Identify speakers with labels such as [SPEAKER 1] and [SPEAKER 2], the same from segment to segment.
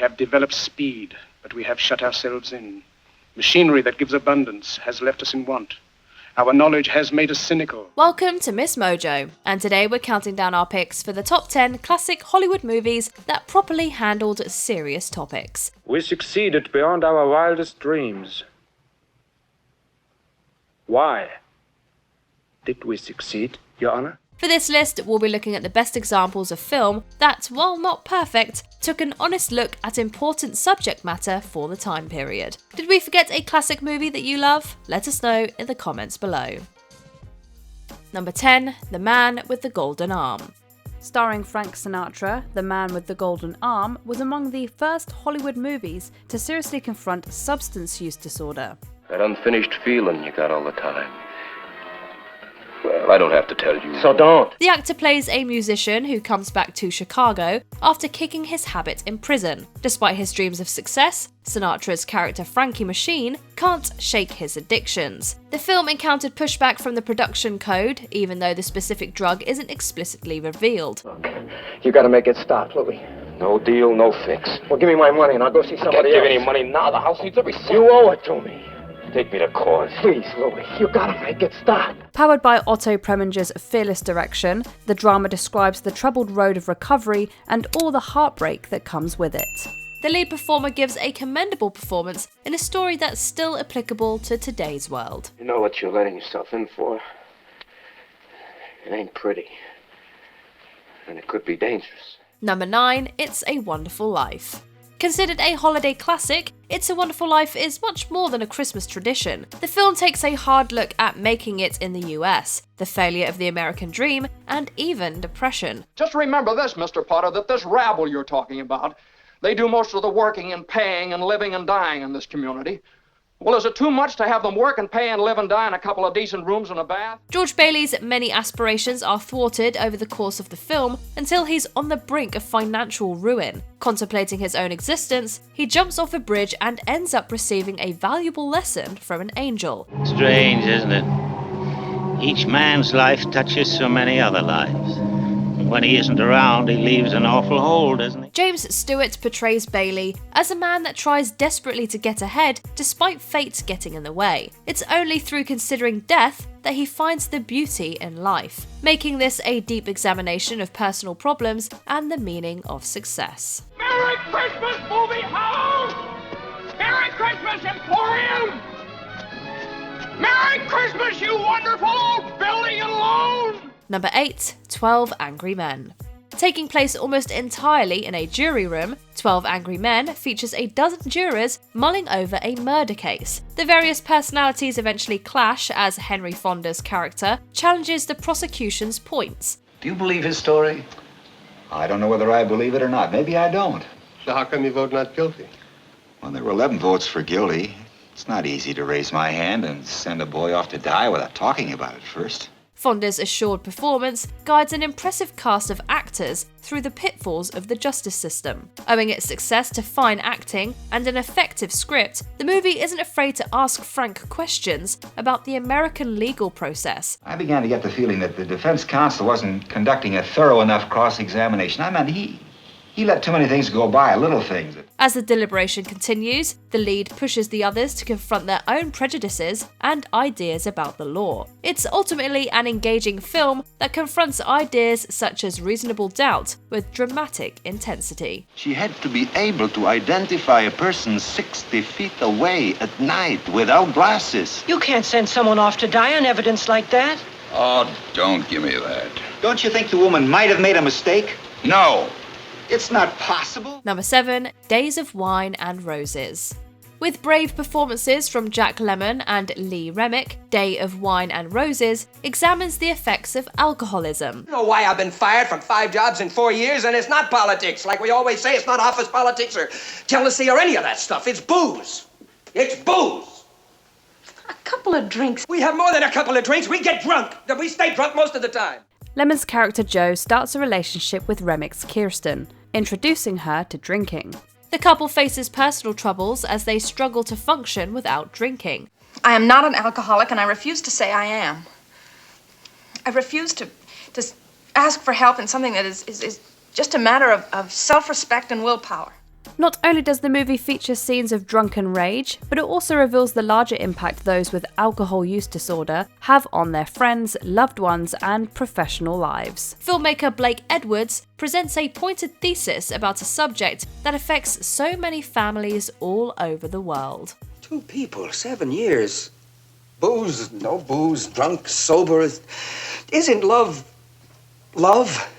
[SPEAKER 1] have developed speed, but we have shut ourselves in. Machinery that gives abundance has left us in want. Our knowledge has made us cynical.
[SPEAKER 2] Welcome to MsMojo, and today we're counting down our picks for the top 10 classic Hollywood movies that properly handled serious topics.
[SPEAKER 3] We succeeded beyond our wildest dreams. Why did we succeed, Your Honor?
[SPEAKER 2] For this list, we'll be looking at the best examples of film that, while not perfect, took an honest look at important subject matter for the time period. Did we forget a classic movie that you love? Let us know in the comments below. Number 10, The Man with the Golden Arm.
[SPEAKER 4] Starring Frank Sinatra, The Man with the Golden Arm was among the first Hollywood movies to seriously confront substance use disorder.
[SPEAKER 5] That unfinished feeling you got all the time. Well, I don't have to tell you.
[SPEAKER 3] So don't.
[SPEAKER 2] The actor plays a musician who comes back to Chicago after kicking his habit in prison. Despite his dreams of success, Sinatra's character Frankie Machine can't shake his addictions. The film encountered pushback from the production code, even though the specific drug isn't explicitly revealed.
[SPEAKER 6] Look, you gotta make it stop, Louis.
[SPEAKER 3] No deal, no fix.
[SPEAKER 6] Well, give me my money and I'll go see somebody
[SPEAKER 3] Can't give
[SPEAKER 6] else.
[SPEAKER 3] any money now. The house needs every cent.
[SPEAKER 6] You owe it to me.
[SPEAKER 3] Take me to court.
[SPEAKER 6] Please, Louis, you gotta make it stop.
[SPEAKER 4] Powered by Otto Preminger's fearless direction, the drama describes the troubled road of recovery and all the heartbreak that comes with it.
[SPEAKER 2] The lead performer gives a commendable performance in a story that's still applicable to today's world.
[SPEAKER 5] You know what you're letting yourself in for. It ain't pretty. And it could be dangerous.
[SPEAKER 2] Number 9, It's a Wonderful Life. Considered a holiday classic, It's a Wonderful Life is much more than a Christmas tradition. The film takes a hard look at making it in the US, the failure of the American dream, and even depression.
[SPEAKER 7] Just remember this, Mr. Potter, that this rabble you're talking about, they do most of the working and paying and living and dying in this community. Well, is it too much to have them work and pay and live and die in a couple of decent rooms and a bath?
[SPEAKER 2] George Bailey's many aspirations are thwarted over the course of the film until he's on the brink of financial ruin. Contemplating his own existence, he jumps off a bridge and ends up receiving a valuable lesson from an angel.
[SPEAKER 8] Strange, isn't it? Each man's life touches so many other lives. And when he isn't around, he leaves an awful hole, doesn't he?
[SPEAKER 2] James Stewart portrays Bailey as a man that tries desperately to get ahead despite fate getting in the way. It's only through considering death that he finds the beauty in life, making this a deep examination of personal problems and the meaning of success.
[SPEAKER 7] Merry Christmas, movie house! Merry Christmas, Emporium! Merry Christmas, you wonderful old building and loan!
[SPEAKER 2] Number 8, 12 Angry Men. Taking place almost entirely in a jury room, 12 Angry Men features a dozen jurors mulling over a murder case. The various personalities eventually clash as Henry Fonda's character challenges the prosecution's points.
[SPEAKER 9] Do you believe his story?
[SPEAKER 10] I don't know whether I believe it or not. Maybe I don't.
[SPEAKER 5] So how come you vote not guilty?
[SPEAKER 10] Well, there were 11 votes for guilty. It's not easy to raise my hand and send a boy off to die without talking about it first.
[SPEAKER 2] Fonda's assured performance guides an impressive cast of actors through the pitfalls of the justice system. Owing its success to fine acting and an effective script, the movie isn't afraid to ask frank questions about the American legal process.
[SPEAKER 10] I began to get the feeling that the defense counsel wasn't conducting a thorough enough cross-examination. I mean, he let too many things go by, little things.
[SPEAKER 2] As the deliberation continues, the lead pushes the others to confront their own prejudices and ideas about the law. It's ultimately an engaging film that confronts ideas such as reasonable doubt with dramatic intensity.
[SPEAKER 9] She had to be able to identify a person 60 feet away at night without glasses.
[SPEAKER 11] You can't send someone off to die on evidence like that.
[SPEAKER 5] Oh, don't give me that.
[SPEAKER 10] Don't you think the woman might have made a mistake?
[SPEAKER 5] No.
[SPEAKER 10] It's not possible.
[SPEAKER 2] Number 7, Days of Wine and Roses. With brave performances from Jack Lemmon and Lee Remick, Day of Wine and Roses examines the effects of alcoholism.
[SPEAKER 12] I don't know why I've been fired from 5 jobs in 4 years, and it's not politics. Like we always say, it's not office politics or jealousy or any of that stuff. It's booze. It's booze.
[SPEAKER 11] A couple of drinks.
[SPEAKER 12] We have more than a couple of drinks. We get drunk. We stay drunk most of the time.
[SPEAKER 4] Lemon's character Joe starts a relationship with Remick's Kirsten, introducing her to drinking.
[SPEAKER 2] The couple faces personal troubles as they struggle to function without drinking.
[SPEAKER 13] I am not an alcoholic, and I refuse to say I am. I refuse to ask for help in something that is just a matter of self-respect and willpower.
[SPEAKER 4] Not only does the movie feature scenes of drunken rage, but it also reveals the larger impact those with alcohol use disorder have on their friends, loved ones, and professional lives.
[SPEAKER 2] Filmmaker Blake Edwards presents a pointed thesis about a subject that affects so many families all over the world.
[SPEAKER 12] 2 people, 7 years. Booze, no booze, drunk, sober. Isn't love love?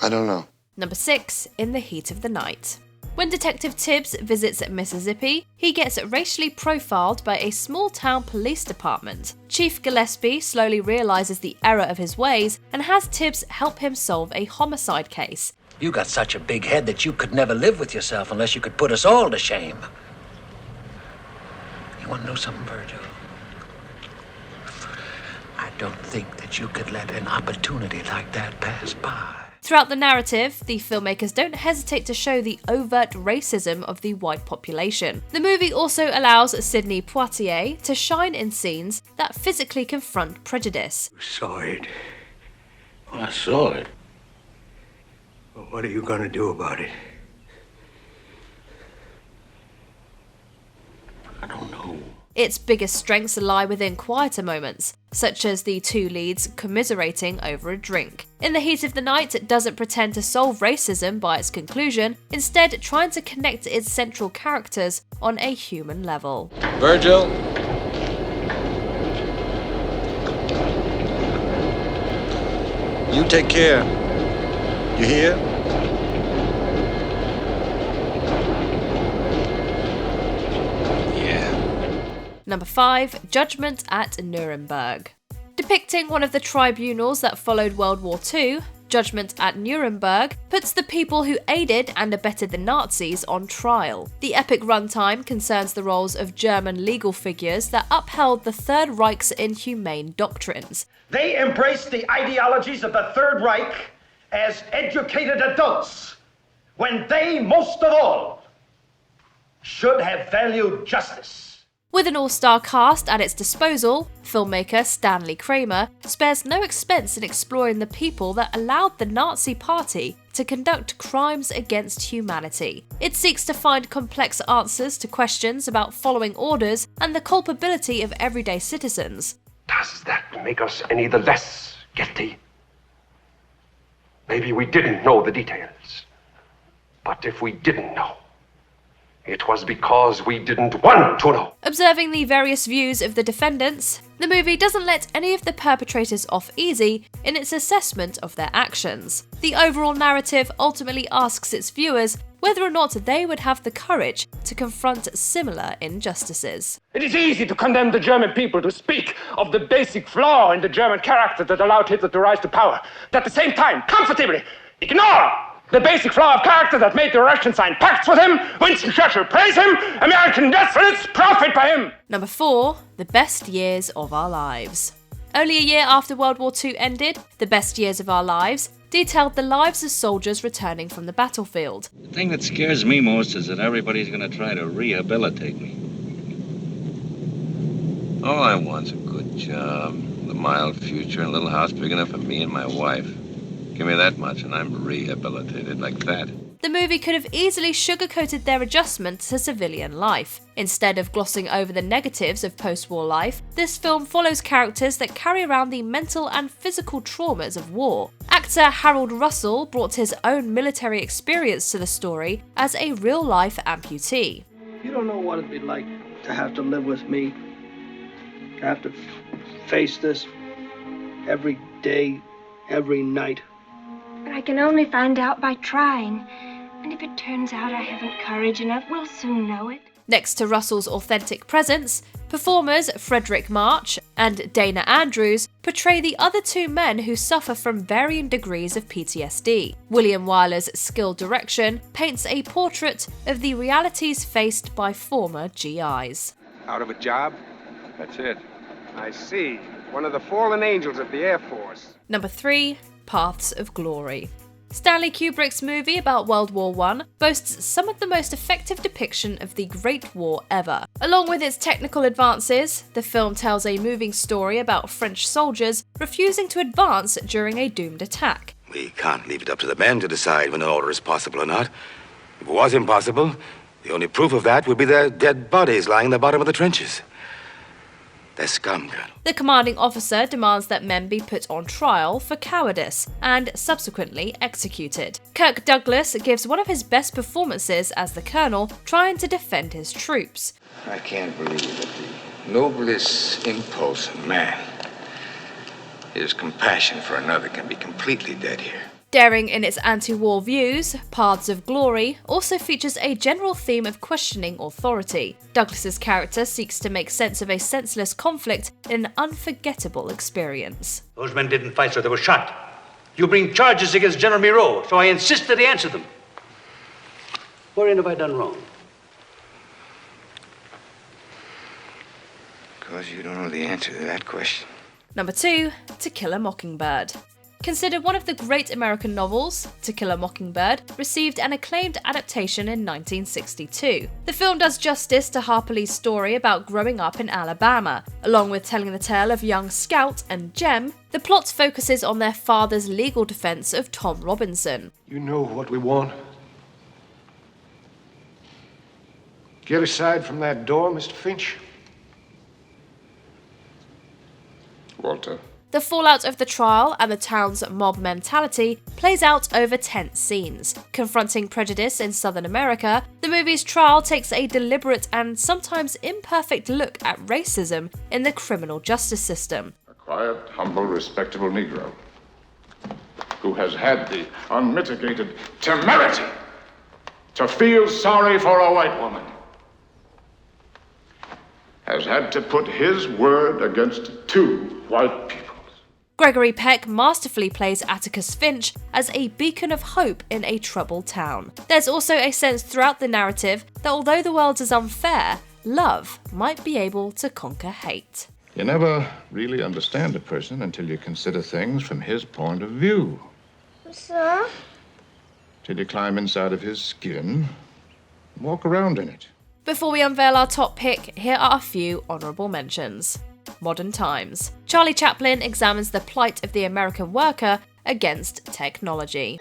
[SPEAKER 14] I don't know.
[SPEAKER 2] Number 6, In the Heat of the Night. When Detective Tibbs visits Mississippi, he gets racially profiled by a small-town police department. Chief Gillespie slowly realizes the error of his ways and has Tibbs help him solve a homicide case.
[SPEAKER 15] You got such a big head that you could never live with yourself unless you could put us all to shame. You want to know something, Virgil? I don't think that you could let an opportunity like that pass by.
[SPEAKER 2] Throughout the narrative, the filmmakers don't hesitate to show the overt racism of the white population. The movie also allows Sidney Poitier to shine in scenes that physically confront prejudice.
[SPEAKER 15] You saw it.
[SPEAKER 8] I saw it.
[SPEAKER 15] Well, what are you going to do about it?
[SPEAKER 8] I don't know.
[SPEAKER 2] Its biggest strengths lie within quieter moments, such as the 2 leads commiserating over a drink. In the Heat of the Night, it doesn't pretend to solve racism by its conclusion, instead trying to connect its central characters on a human level.
[SPEAKER 14] Virgil? You take care. You hear?
[SPEAKER 2] Number 5, Judgment at Nuremberg. Depicting one of the tribunals that followed World War II, Judgment at Nuremberg puts the people who aided and abetted the Nazis on trial. The epic runtime concerns the roles of German legal figures that upheld the Third Reich's inhumane doctrines.
[SPEAKER 16] They embraced the ideologies of the Third Reich as educated adults, when they, most of all, should have valued justice.
[SPEAKER 2] With an all-star cast at its disposal, filmmaker Stanley Kramer spares no expense in exploring the people that allowed the Nazi Party to conduct crimes against humanity. It seeks to find complex answers to questions about following orders and the culpability of everyday citizens.
[SPEAKER 17] Does that make us any the less guilty? Maybe we didn't know the details. But if we didn't know, it was because we didn't want to know.
[SPEAKER 2] Observing the various views of the defendants, the movie doesn't let any of the perpetrators off easy in its assessment of their actions. The overall narrative ultimately asks its viewers whether or not they would have the courage to confront similar injustices.
[SPEAKER 16] It is easy to condemn the German people, to speak of the basic flaw in the German character that allowed Hitler to rise to power, but at the same time, comfortably ignore the basic flaw of character that made the Russians sign pacts with him, Winston Churchill praise him, American despots profit by him.
[SPEAKER 2] Number 4, The Best Years of Our Lives. Only a year after World War II ended, The Best Years of Our Lives detailed the lives of soldiers returning from the battlefield.
[SPEAKER 8] The thing that scares me most is that everybody's going to try to rehabilitate me.
[SPEAKER 14] All I want's a good job, a mild future, and a little house big enough for me and my wife. Give me that much and I'm rehabilitated like that.
[SPEAKER 2] The movie could have easily sugarcoated their adjustment to civilian life. Instead of glossing over the negatives of post-war life, this film follows characters that carry around the mental and physical traumas of war. Actor Harold Russell brought his own military experience to the story as a real-life amputee.
[SPEAKER 18] You don't know what it'd be like to have to live with me, to have to face this every day, every night.
[SPEAKER 19] But I can only find out by trying. And if it turns out I haven't courage enough, we'll soon know it.
[SPEAKER 2] Next to Russell's authentic presence, performers Frederick March and Dana Andrews portray the other 2 men who suffer from varying degrees of PTSD. William Wyler's skilled direction paints a portrait of the realities faced by former GIs.
[SPEAKER 1] Out of a job? That's it. I see. One of the fallen angels of the Air Force.
[SPEAKER 2] Number 3, Paths of Glory. Stanley Kubrick's movie about World War I boasts some of the most effective depiction of the Great War ever. Along with its technical advances, the film tells a moving story about French soldiers refusing to advance during a doomed attack.
[SPEAKER 20] We can't leave it up to the men to decide when an order is possible or not. If it was impossible, the only proof of that would be their dead bodies lying in the bottom of the trenches. They're scum, Colonel.
[SPEAKER 2] The commanding officer demands that men be put on trial for cowardice and subsequently executed. Kirk Douglas gives one of his best performances as the colonel trying to defend his troops.
[SPEAKER 9] I can't believe that the noblest impulse of man, his compassion for another, can be completely dead here.
[SPEAKER 2] Daring in its anti-war views, Paths of Glory also features a general theme of questioning authority. Douglas's character seeks to make sense of a senseless conflict in an unforgettable experience.
[SPEAKER 15] Those men didn't fight, so they were shot. You bring charges against General Miro, so I insist that he answer them. Wherein have I done wrong?
[SPEAKER 9] Because you don't know the answer to that question.
[SPEAKER 2] Number 2, To Kill a Mockingbird. Considered one of the great American novels, To Kill a Mockingbird received an acclaimed adaptation in 1962. The film does justice to Harper Lee's story about growing up in Alabama. Along with telling the tale of young Scout and Jem, the plot focuses on their father's legal defense of Tom Robinson.
[SPEAKER 17] You know what we want. Get aside from that door, Mr. Finch. Walter.
[SPEAKER 2] The fallout of the trial and the town's mob mentality plays out over tense scenes. Confronting prejudice in Southern America, the movie's trial takes a deliberate and sometimes imperfect look at racism in the criminal justice system.
[SPEAKER 21] A quiet, humble, respectable Negro who has had the unmitigated temerity to feel sorry for a white woman has had to put his word against two white people.
[SPEAKER 2] Gregory Peck masterfully plays Atticus Finch as a beacon of hope in a troubled town. There's also a sense throughout the narrative that although the world is unfair, love might be able to conquer hate.
[SPEAKER 21] You never really understand a person until you consider things from his point of view.
[SPEAKER 19] Sir?
[SPEAKER 21] Till you climb inside of his skin and walk around in it.
[SPEAKER 2] Before we unveil our top pick, here are a few honourable mentions. Modern Times. Charlie Chaplin examines the plight of the American worker against technology.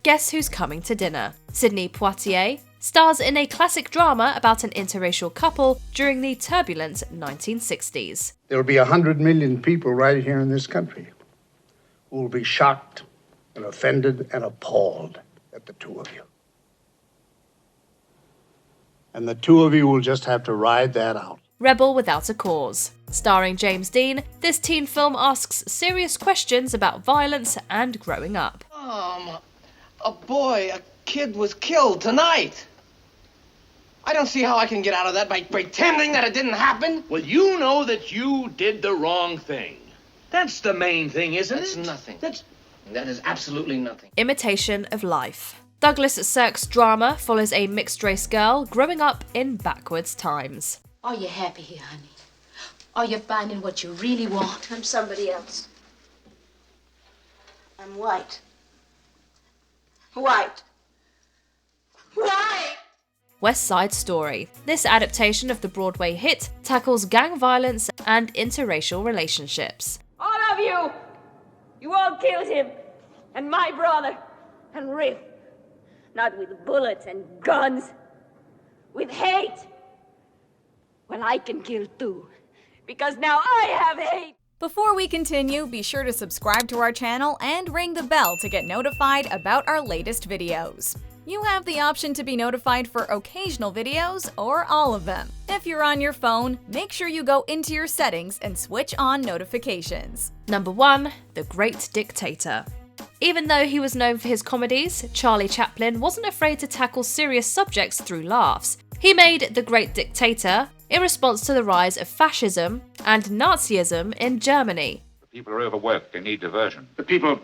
[SPEAKER 2] Guess Who's Coming to Dinner? Sidney Poitier stars in a classic drama about an interracial couple during the turbulent 1960s.
[SPEAKER 22] There will be 100 million people right here in this country who will be shocked and offended and appalled at the two of you. And the two of you will just have to ride that out.
[SPEAKER 2] Rebel Without a Cause. Starring James Dean, this teen film asks serious questions about violence and growing up.
[SPEAKER 12] A kid was killed tonight. I don't see how I can get out of that by pretending that it didn't happen.
[SPEAKER 15] Well, you know that you did the wrong thing. That's the main thing, isn't
[SPEAKER 12] That's
[SPEAKER 15] it?
[SPEAKER 12] nothing. That is absolutely nothing.
[SPEAKER 2] Imitation of Life. Douglas Sirk's drama follows a mixed-race girl growing up in backwards times.
[SPEAKER 23] Are you happy here, honey? Are you finding what you really want?
[SPEAKER 19] I'm somebody else. I'm white. White. White!
[SPEAKER 2] West Side Story. This adaptation of the Broadway hit tackles gang violence and interracial relationships.
[SPEAKER 24] All of you! You all killed him! And my brother! And Riff! Not with bullets and guns. With hate! Well, I can kill too. Because now I have hate!
[SPEAKER 25] Before we continue, be sure to subscribe to our channel and ring the bell to get notified about our latest videos. You have the option to be notified for occasional videos or all of them. If you're on your phone, make sure you go into your settings and switch on notifications.
[SPEAKER 2] Number 1. The Great Dictator. Even though he was known for his comedies, Charlie Chaplin wasn't afraid to tackle serious subjects through laughs. He made The Great Dictator in response to the rise of fascism and Nazism in Germany.
[SPEAKER 26] The people are overworked, they need diversion.
[SPEAKER 1] The people,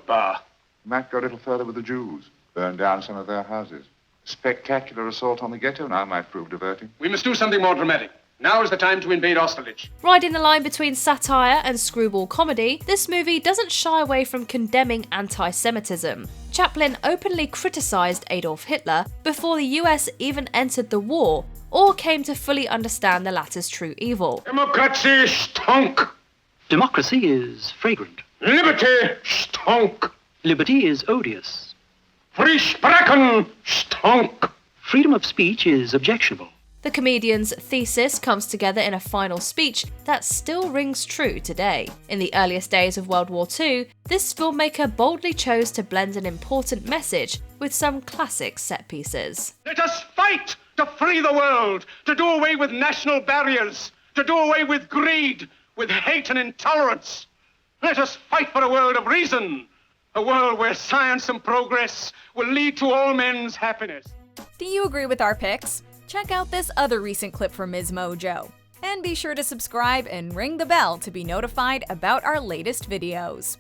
[SPEAKER 26] Might go a little further with the Jews, burn down some of their houses. A spectacular assault on the ghetto now might prove diverting.
[SPEAKER 1] We must do something more dramatic. Now is the time to invade Austerlitz.
[SPEAKER 2] Riding the line between satire and screwball comedy, this movie doesn't shy away from condemning anti-Semitism. Chaplin openly criticised Adolf Hitler before the US even entered the war, or came to fully understand the latter's true evil.
[SPEAKER 21] Democracy stunk.
[SPEAKER 3] Democracy is fragrant.
[SPEAKER 21] Liberty stunk.
[SPEAKER 3] Liberty is odious.
[SPEAKER 21] Free sprechen stunk.
[SPEAKER 3] Freedom of speech is objectionable.
[SPEAKER 2] The comedian's thesis comes together in a final speech that still rings true today. In the earliest days of World War II, this filmmaker boldly chose to blend an important message with some classic set pieces.
[SPEAKER 1] Let us fight to free the world, to do away with national barriers, to do away with greed, with hate and intolerance. Let us fight for a world of reason, a world where science and progress will lead to all men's happiness.
[SPEAKER 25] Do you agree with our picks? Check out this other recent clip from MsMojo. And be sure to subscribe and ring the bell to be notified about our latest videos.